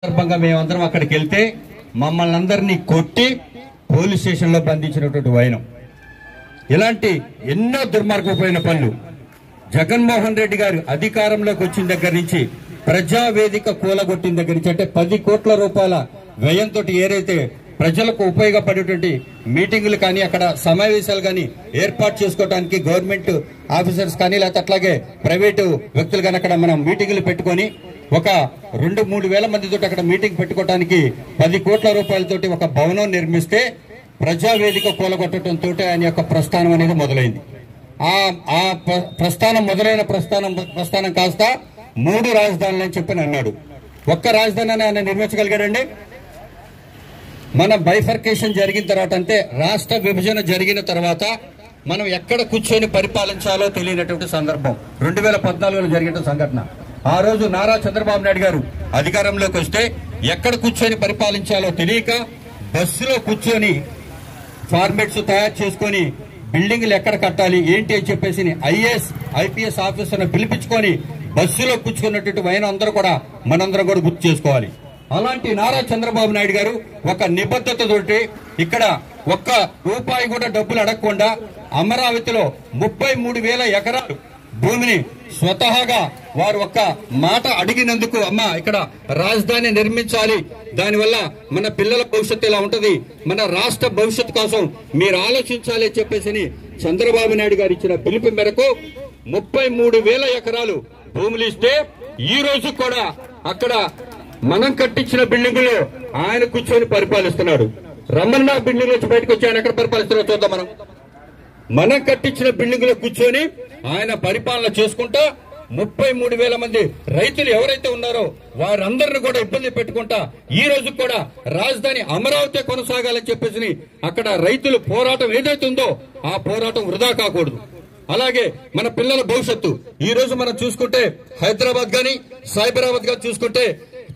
సందర్భంగా మేమందరం అక్కడికి వెళ్తే మమ్మల్ని అందరినీ కొట్టి పోలీస్ స్టేషన్ లో బంధించినటువంటి వైనం. ఇలాంటి ఎన్నో దుర్మార్గమైన పనులు జగన్మోహన్ రెడ్డి గారు అధికారంలోకి వచ్చిన దగ్గర నుంచి ప్రజావేదిక కూలగొట్టిన దగ్గర నుంచి అంటే 10 కోట్ల రూపాయల వ్యయంతో ఏదైతే ప్రజలకు ఉపయోగపడేటువంటి మీటింగులు కానీ అక్కడ సమావేశాలు కానీ ఏర్పాటు చేసుకోవడానికి గవర్నమెంట్ ఆఫీసర్స్ కానీ లేకపోతే అట్లాగే ప్రైవేటు వ్యక్తులు కానీ అక్కడ మనం మీటింగులు పెట్టుకొని ఒక 2-3 వేల మందితో అక్కడ మీటింగ్ పెట్టుకోవడానికి 10 కోట్ల రూపాయలతోటి ఒక భవనం నిర్మిస్తే ప్రజావేదిక కూలగొట్టడంతో ఆయన యొక్క ప్రస్థానం అనేది మొదలైంది. ఆ ప్రస్థానం మొదలైన ప్రస్థానం కాస్త 3 రాజధానులు అని చెప్పి అన్నాడు. ఒక్క రాజధాని ఆయన నిర్మించగలిగాడండి. మన బైఫర్కేషన్ జరిగిన తర్వాత అంటే రాష్ట్ర విభజన జరిగిన తర్వాత మనం ఎక్కడ కూర్చొని పరిపాలించాలో తెలియనటువంటి సందర్భం 2014లో జరిగిన సంఘటన. ఆ రోజు నారా చంద్రబాబు నాయుడు గారు అధికారంలోకి వస్తే ఎక్కడ కూర్చొని పరిపాలించాలో తెలియక బస్సులో కూర్చొని ఫార్మేట్స్ తయారు చేసుకొని బిల్డింగ్లు ఎక్కడ కట్టాలి ఏంటి అని చెప్పేసి IAS-IPS ఆఫీసర్ను పిలిపించుకొని బస్సులో కూర్చుకున్నటువంటి వైన అందరూ కూడా మనందరం కూడా గుర్తు చేసుకోవాలి. అలాంటి నారా చంద్రబాబు నాయుడు గారు ఒక నిబద్ధతతోటి ఇక్కడ ఒక్క రూపాయి కూడా డబ్బులు అడగకుండా అమరావతిలో 33,000 ఎకరాలు భూమిని స్వతహాగా వారు ఒక్క మాట అడిగినందుకు అమ్మ ఇక్కడ రాజధాని నిర్మించాలి, దానివల్ల మన పిల్లల భవిష్యత్తు ఇలా ఉంటది, మన రాష్ట్ర భవిష్యత్తు కోసం మీరు ఆలోచించాలి అని చెప్పేసి చంద్రబాబు నాయుడు గారు ఇచ్చిన పిలుపు మేరకు 33,000 ఎకరాలు భూములు ఇస్తే ఈ రోజు కూడా అక్కడ మనం కట్టించిన బిల్డింగులు ఆయన కూర్చొని పరిపాలిస్తున్నాడు. రమణ బిల్డింగ్ నుంచి బయటకు వచ్చి ఆయన ఎక్కడ పరిపాలిస్తున్నారో చూద్దాం. మనం కట్టించిన బిల్డింగులో కూర్చొని ఆయన పరిపాలన చేసుకుంటా 33,000 మంది రైతులు ఎవరైతే ఉన్నారో వారందరిని కూడా ఇబ్బంది పెట్టుకుంటా ఈ రోజు కూడా రాజధాని అమరావతి కొనసాగాలని చెప్పేసి అక్కడ రైతులు పోరాటం ఏదైతే ఉందో ఆ పోరాటం వృధా కాకూడదు. అలాగే మన పిల్లల భవిష్యత్తు ఈ రోజు మనం చూసుకుంటే హైదరాబాద్ గాని సైబరాబాద్ గాని చూసుకుంటే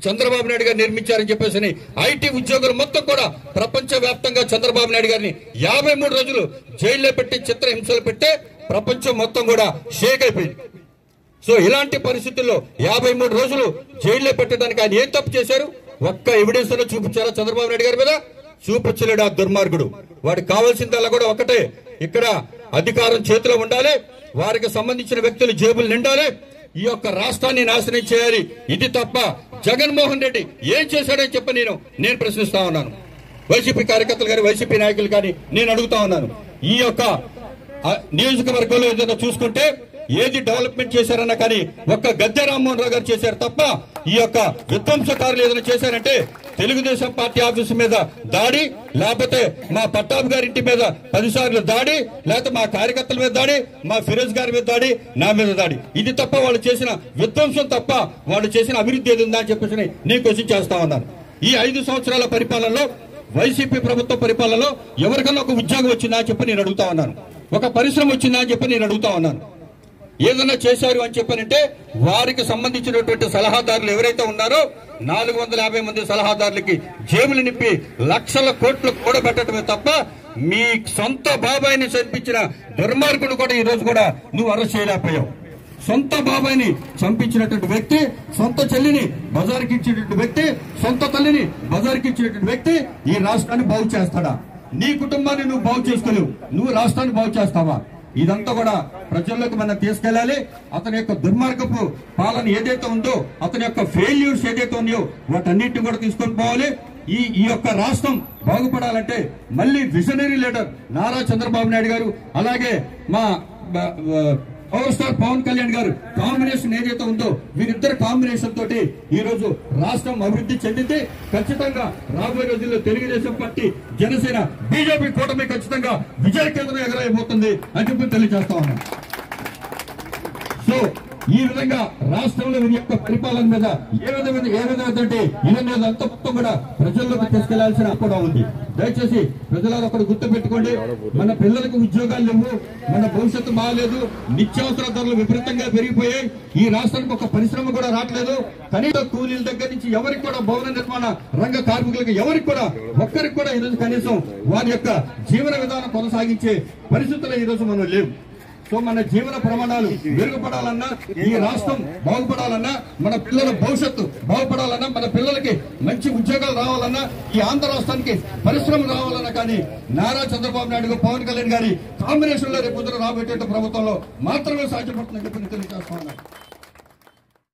చంద్రబాబు నాయుడు గారు నిర్మించారని చెప్పేసి ఐటీ ఉద్యోగులు మొత్తం కూడా ప్రపంచ వ్యాప్తంగా చంద్రబాబు నాయుడు గారిని 53 రోజులు జైల్లో పెట్టి చిత్రహింసలు పెట్టి ప్రపంచం మొత్తం కూడా షేక్ అయిపోయింది. సో ఇలాంటి పరిస్థితుల్లో 53 రోజులు జైల్లో పెట్టడానికి ఆయన ఏం తప్పు చేశారు? ఒక్క ఎవిడెన్స్ చూపించారా చంద్రబాబు నాయుడు గారి మీద? చూపించలేడు ఆ దుర్మార్గుడు. వాడికి కావాల్సిందల్లా కూడా ఒకటే, ఇక్కడ అధికారం చేతిలో ఉండాలి, వారికి సంబంధించిన వ్యక్తులు జేబులు నిండాలి, ఈ యొక్క రాష్ట్రాన్ని నాశనం చేయాలి. ఇది తప్ప జగన్మోహన్ రెడ్డి ఏం చేశాడని చెప్పి నేను ప్రశ్నిస్తా ఉన్నాను. వైసీపీ కార్యకర్తలు కానీ వైసీపీ నాయకులు కానీ నేను అడుగుతా ఉన్నాను. ఈ యొక్క నియోజకవర్గంలో ఏదైనా చూసుకుంటే ఏది డెవలప్మెంట్ చేశారన్నా కానీ ఒక్క గద్దె రామ్మోహన్ రావు గారు చేశారు తప్ప ఈ యొక్క విధ్వంసకారులు ఏదైనా చేశారంటే తెలుగుదేశం పార్టీ ఆఫీసు మీద దాడి, లేకపోతే మా పట్టాభి గారి ఇంటి మీద 10 సార్లు దాడి, లేకపోతే మా కార్యకర్తల మీద దాడి, మా ఫిరోజ్ గారి మీద దాడి, నా మీద దాడి. ఇది తప్ప వాళ్ళు చేసిన విధ్వంసం తప్ప వాళ్ళు చేసిన అభివృద్ధి ఏది ఉందా అని చెప్పేసి నేను క్వశ్చన్ చేస్తా ఉన్నాను. ఈ 5 సంవత్సరాల పరిపాలనలో వైసీపీ ప్రభుత్వ పరిపాలనలో ఎవరికన్నా ఒక ఉద్యోగం వచ్చిందా అని చెప్పి నేను అడుగుతా ఉన్నాను. ఒక పరిశ్రమ వచ్చిందా అని చెప్పి నేను అడుగుతా ఉన్నాను. ఏదన్నా చేశారు అని చెప్పానంటే వారికి సంబంధించినటువంటి సలహాదారులు ఎవరైతే ఉన్నారో 450 మంది సలహాదారులకి జేబులు నింపి లక్షల కోట్లు కూడబెట్టడమే తప్ప మీ సొంత బాబాయిని చంపించిన దుర్మార్గుడు కూడా ఈ రోజు కూడా నువ్వు అరెస్ట్ చేయలేకపోయావు. సొంత బాబాయిని చంపించినటువంటి వ్యక్తి, సొంత చెల్లిని బజార్కి ఇచ్చినటువంటి వ్యక్తి, సొంత తల్లిని బజార్కి ఇచ్చినటువంటి వ్యక్తి ఈ రాష్ట్రాన్ని బాగు చేస్తాడా? నీ కుటుంబాన్ని నువ్వు బాగు చేసుకోలేవు, నువ్వు రాష్ట్రాన్ని బాగు చేస్తావా? ఇదంతా కూడా ప్రజల్లోకి మనం తీసుకెళ్లాలి. అతని యొక్క దుర్మార్గపు పాలన ఏదైతే ఉందో, అతని యొక్క ఫెయిల్యూర్స్ ఏదైతే ఉన్నాయో వాటన్నిటిని కూడా తీసుకొని పోవాలి. ఈ యొక్క రాష్ట్రం బాగుపడాలంటే మళ్ళీ విజనరీ లీడర్ నారా చంద్రబాబు నాయుడు గారు, అలాగే మా పవర్ స్టార్ పవన్ కళ్యాణ్ గారు కాంబినేషన్ ఏదైతే ఉందో వీరిద్దరు కాంబినేషన్ తోటి ఈ రోజు రాష్ట్రం అభివృద్ధి చెందింది. ఖచ్చితంగా రాబోయే రోజుల్లో తెలుగుదేశం పార్టీ, జనసేన, బీజేపీ కూటమి ఖచ్చితంగా విజయ కేంద్రం ఎగరైపోతుంది అని చెప్పి తెలియజేస్తా ఉన్నాం. సో ఈ విధంగా రాష్ట్రంలో వీరి యొక్క పరిపాలన మీద ఏ విధమైనటువంటి ఇదంతా మొత్తం కూడా ప్రజల్లోకి తీసుకెళ్లాల్సిన కూడా ఉంది. దయచేసి ప్రజలను ఒకటి గుర్తు పెట్టుకోండి. మన పిల్లలకు ఉద్యోగాలు లేవు, మన భవిష్యత్తు బాగాలేదు, నిత్యావసర ధరలు విపరీతంగా పెరిగిపోయాయి, ఈ రాష్ట్రానికి ఒక పరిశ్రమ కూడా రావట్లేదు. కనీస కూలీల దగ్గర నుంచి ఎవరికి కూడా భవన నిర్మాణ రంగ కార్మికులకు ఎవరికి కూడా ఒక్కరికి కూడా ఈరోజు కనీసం వారి యొక్క జీవన విధానం కొనసాగించే పరిస్థితులు ఈరోజు మనం లేవు. సో మన జీవన ప్రమాణాలు మెరుగుపడాలన్నా, ఈ రాష్ట్రం బాగుపడాలన్నా, మన పిల్లల భవిష్యత్తు బాగుపడాలన్నా, మన పిల్లలకి మంచి ఉద్యోగాలు రావాలన్నా, ఈ ఆంధ్ర రాష్ట్రానికి పరిశ్రమలు రావాలన్నా కానీ నారా చంద్రబాబు నాయుడు పవన్ కళ్యాణ్ గారి కాంబినేషన్ లో రేపు రాబోయే ప్రభుత్వంలో మాత్రమే సాధ్యపడుతుందని చెప్పి తెలియజేస్తా ఉన్నాను.